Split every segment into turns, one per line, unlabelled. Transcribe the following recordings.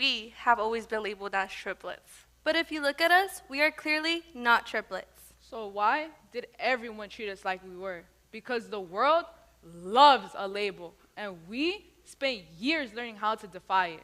we have always been labeled as triplets.
But if you look at us, we are clearly not triplets.
So why did everyone treat us like we were? Because the world loves a label, and we spent years learning how to defy it.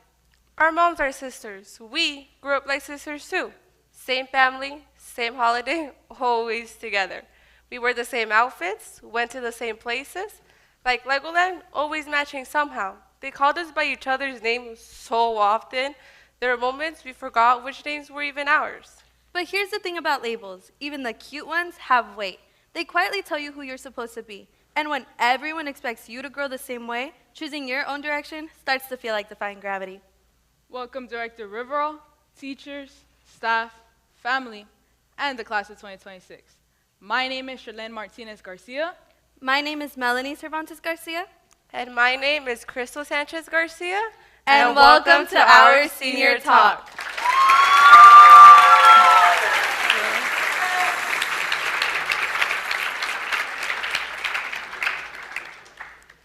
Our moms are sisters. We grew up like sisters too. Same family, same holiday, always together. We wore the same outfits, went to the same places. Like Legoland, always matching somehow. They called us by each other's names so often. There were moments we forgot which names were even ours.
But here's the thing about labels. Even the cute ones have weight. They quietly tell you who you're supposed to be. And when everyone expects you to grow the same way, choosing your own direction starts to feel like defying gravity.
Welcome Director Riverall, teachers, staff, family, and the class of 2026. My name is Sherlyn Martinez Garcia.
My name is Melanie Cervantes Garcia.
And my name is Cristal Sanchez Garcia.
And welcome to our Senior Talk.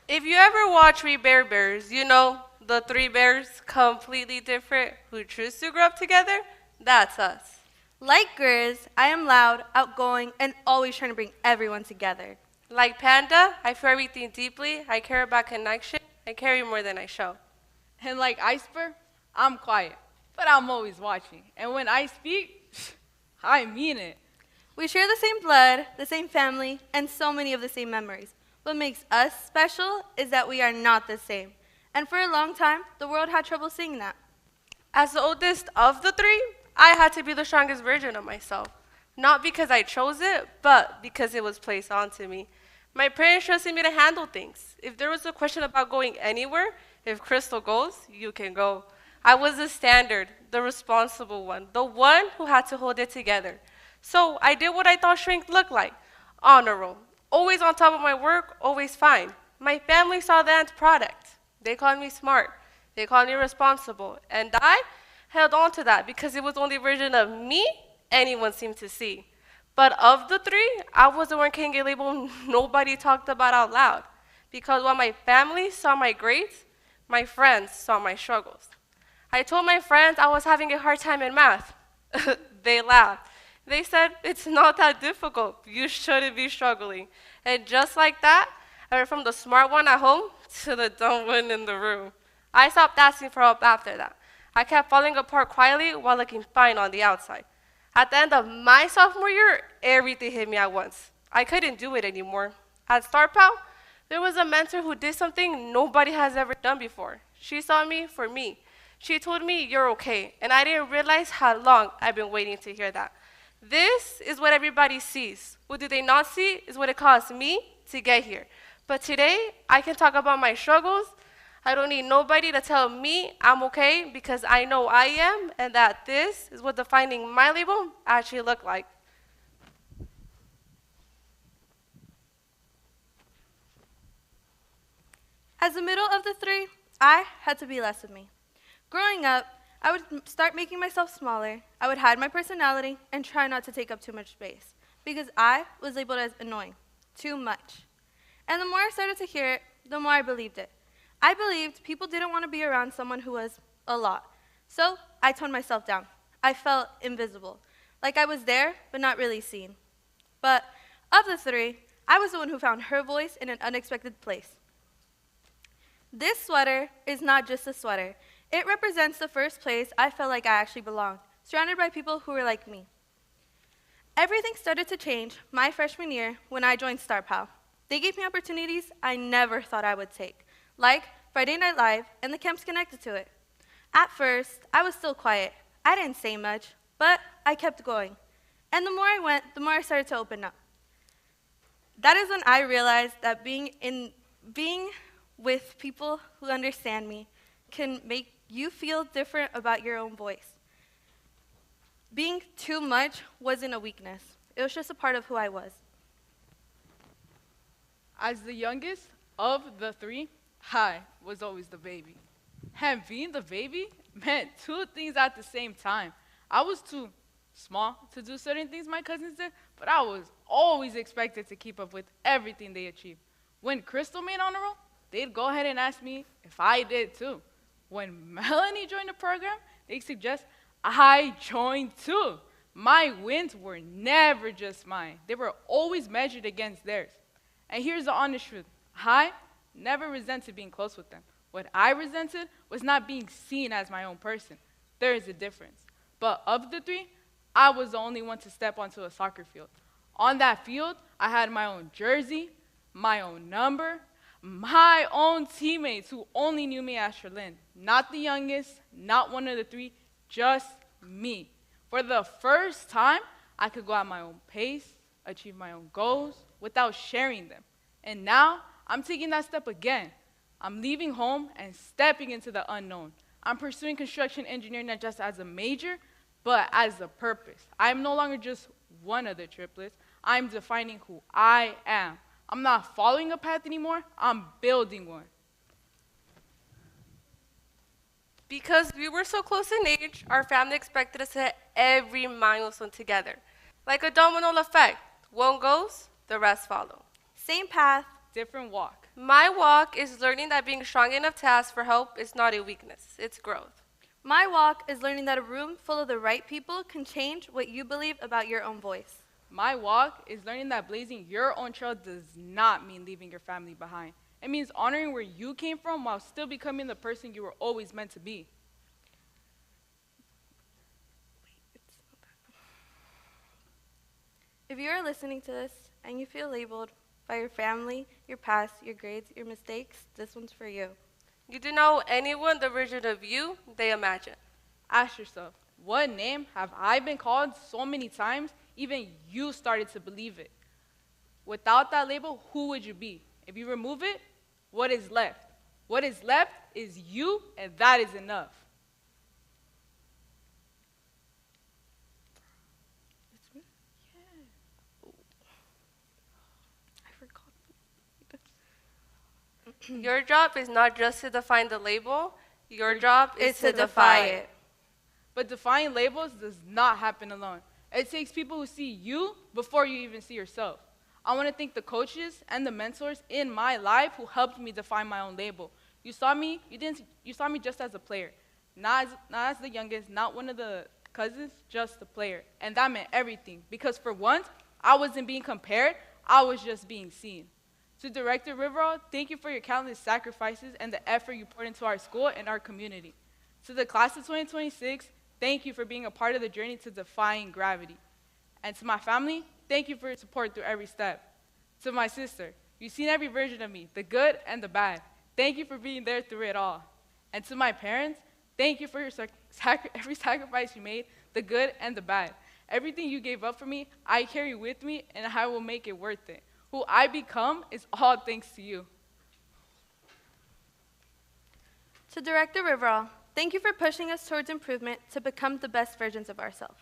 If you ever watch We Bear Bears, you know the three bears, completely different, who choose to grow up together. That's us.
Like Grizz, I am loud, outgoing, and always trying to bring everyone together.
Like Panda, I feel everything deeply. I care about connection. I carry more than I show.
And like Iceberg, I'm quiet, but I'm always watching. And when I speak, I mean it.
We share the same blood, the same family, and so many of the same memories. What makes us special is that we are not the same. And for a long time, the world had trouble seeing that.
As the oldest of the three, I had to be the strongest version of myself. Not because I chose it, but because it was placed onto me. My parents trusted me to handle things. If there was a question about going anywhere, if Cristal goes, you can go. I was the standard, the responsible one, the one who had to hold it together. So I did what I thought strength looked like. Honor roll. Always on top of my work, always fine. My family saw the end product. They called me smart. They called me responsible. And I held on to that because it was the only version of me anyone seemed to see. But of the three, I was the one can get labeled nobody talked about out loud. Because while my family saw my grades, my friends saw my struggles. I told my friends I was having a hard time in math. They laughed. They said, it's not that difficult. You shouldn't be struggling. And just like that, I went from the smart one at home to the dumb one in the room. I stopped asking for help after that. I kept falling apart quietly while looking fine on the outside. At the end of my sophomore year, everything hit me at once. I couldn't do it anymore. At Star Pal, there was a mentor who did something nobody has ever done before. She saw me for me. She told me, you're okay. And I didn't realize how long I've been waiting to hear that. This is what everybody sees. What do they not see is what it cost me to get here. But today, I can talk about my struggles. I don't need nobody to tell me I'm okay because I know I am and that this is what defining my label actually looked like.
As the middle of the three, I had to be less of me. Growing up, I would start making myself smaller. I would hide my personality and try not to take up too much space because I was labeled as annoying, too much. And the more I started to hear it, the more I believed it. I believed people didn't want to be around someone who was a lot. So I toned myself down. I felt invisible, like I was there, but not really seen. But of the three, I was the one who found her voice in an unexpected place. This sweater is not just a sweater. It represents the first place I felt like I actually belonged, surrounded by people who were like me. Everything started to change my freshman year when I joined Star Pal. They gave me opportunities I never thought I would take, like Friday Night Live and the camps connected to it. At first, I was still quiet. I didn't say much, but I kept going. And the more I went, the more I started to open up. That is when I realized that being with people who understand me can make you feel different about your own voice. Being too much wasn't a weakness. It was just a part of who I was.
As the youngest of the three, I was always the baby. And being the baby meant two things at the same time. I was too small to do certain things my cousins did, but I was always expected to keep up with everything they achieved. When Cristal made honor roll, they'd go ahead and ask me if I did too. When Melanie joined the program, they suggest I join too. My wins were never just mine. They were always measured against theirs. And here's the honest truth. I never resented being close with them. What I resented was not being seen as my own person. There is a difference. But of the three, I was the only one to step onto a soccer field. On that field, I had my own jersey, my own number, my own teammates who only knew me as Sherlyn. Not the youngest, not one of the three, just me. For the first time, I could go at my own pace, achieve my own goals without sharing them. And now, I'm taking that step again. I'm leaving home and stepping into the unknown. I'm pursuing construction engineering not just as a major, but as a purpose. I'm no longer just one of the triplets. I'm defining who I am. I'm not following a path anymore. I'm building one.
Because we were so close in age, our family expected us to hit every milestone together. Like a domino effect. One goes, the rest follow.
Same path.
Different walk.
My walk is learning that being strong enough to ask for help is not a weakness, it's growth.
My walk is learning that a room full of the right people can change what you believe about your own voice.
My walk is learning that blazing your own trail does not mean leaving your family behind. It means honoring where you came from while still becoming the person you were always meant to be.
If you are listening to this and you feel labeled by your family, your past, your grades, your mistakes, this one's for you.
You do not owe anyone the version of you they imagine.
Ask yourself, what name have I been called so many times, even you started to believe it? Without that label, who would you be? If you remove it, what is left? What is left is you, and that is enough.
It's me? Yeah. I forgot.
Your job is not just to define the label, your job is
It's
to
to defy it.
But defying labels does not happen alone. It takes people who see you before you even see yourself. I want to thank the coaches and the mentors in my life who helped me define my own label. You saw me just as a player, not as the youngest, not one of the cousins, just the player. And that meant everything, because for once, I wasn't being compared, I was just being seen. To Director Riverall, thank you for your countless sacrifices and the effort you poured into our school and our community. To the class of 2026, thank you for being a part of the journey to defying gravity. And to my family, thank you for your support through every step. To my sister, you've seen every version of me, the good and the bad. Thank you for being there through it all. And to my parents, thank you for your every sacrifice you made, the good and the bad. Everything you gave up for me, I carry with me, and I will make it worth it. Who I become is all thanks to you.
To Director Riverall, thank you for pushing us towards improvement to become the best versions of ourselves.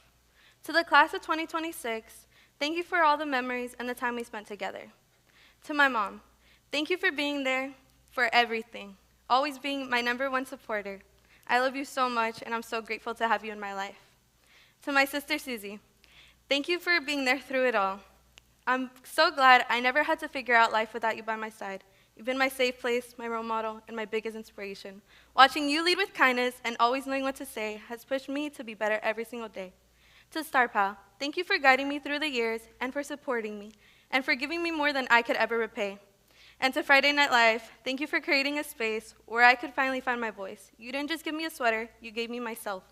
To the class of 2026, thank you for all the memories and the time we spent together. To my mom, thank you for being there for everything, always being my #1 supporter. I love you so much, and I'm so grateful to have you in my life. To my sister Susie, thank you for being there through it all. I'm so glad I never had to figure out life without you by my side. You've been my safe place, my role model, and my biggest inspiration. Watching you lead with kindness and always knowing what to say has pushed me to be better every single day. To Star Pal, thank you for guiding me through the years and for supporting me and for giving me more than I could ever repay. And to Friday Night Live, thank you for creating a space where I could finally find my voice. You didn't just give me a sweater, you gave me myself.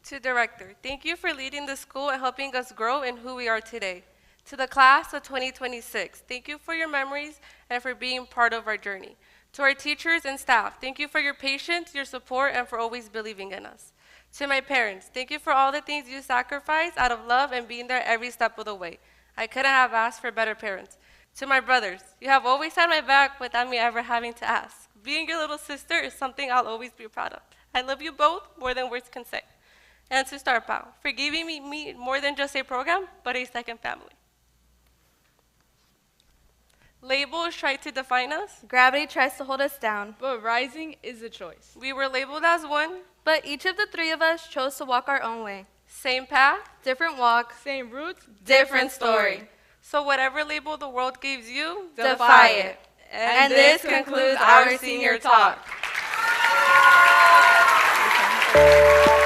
To Director, thank you for leading the school and helping us grow in who we are today. To the class of 2026, thank you for your memories and for being part of our journey. To our teachers and staff, thank you for your patience, your support, and for always believing in us. To my parents, thank you for all the things you sacrificed out of love and being there every step of the way. I couldn't have asked for better parents. To my brothers, you have always had my back without me ever having to ask. Being your little sister is something I'll always be proud of. I love you both more than words can say. And to Star Pow, for giving me more than just a program, but a second family. Labels try to define us.
Gravity tries to hold us down.
But rising is a choice.
We were labeled as one.
But each of the three of us chose to walk our own way.
Same path.
Different walk.
Same roots,
Different story.
So whatever label the world gives you,
Defy it.
And this concludes our senior talk. Thank you.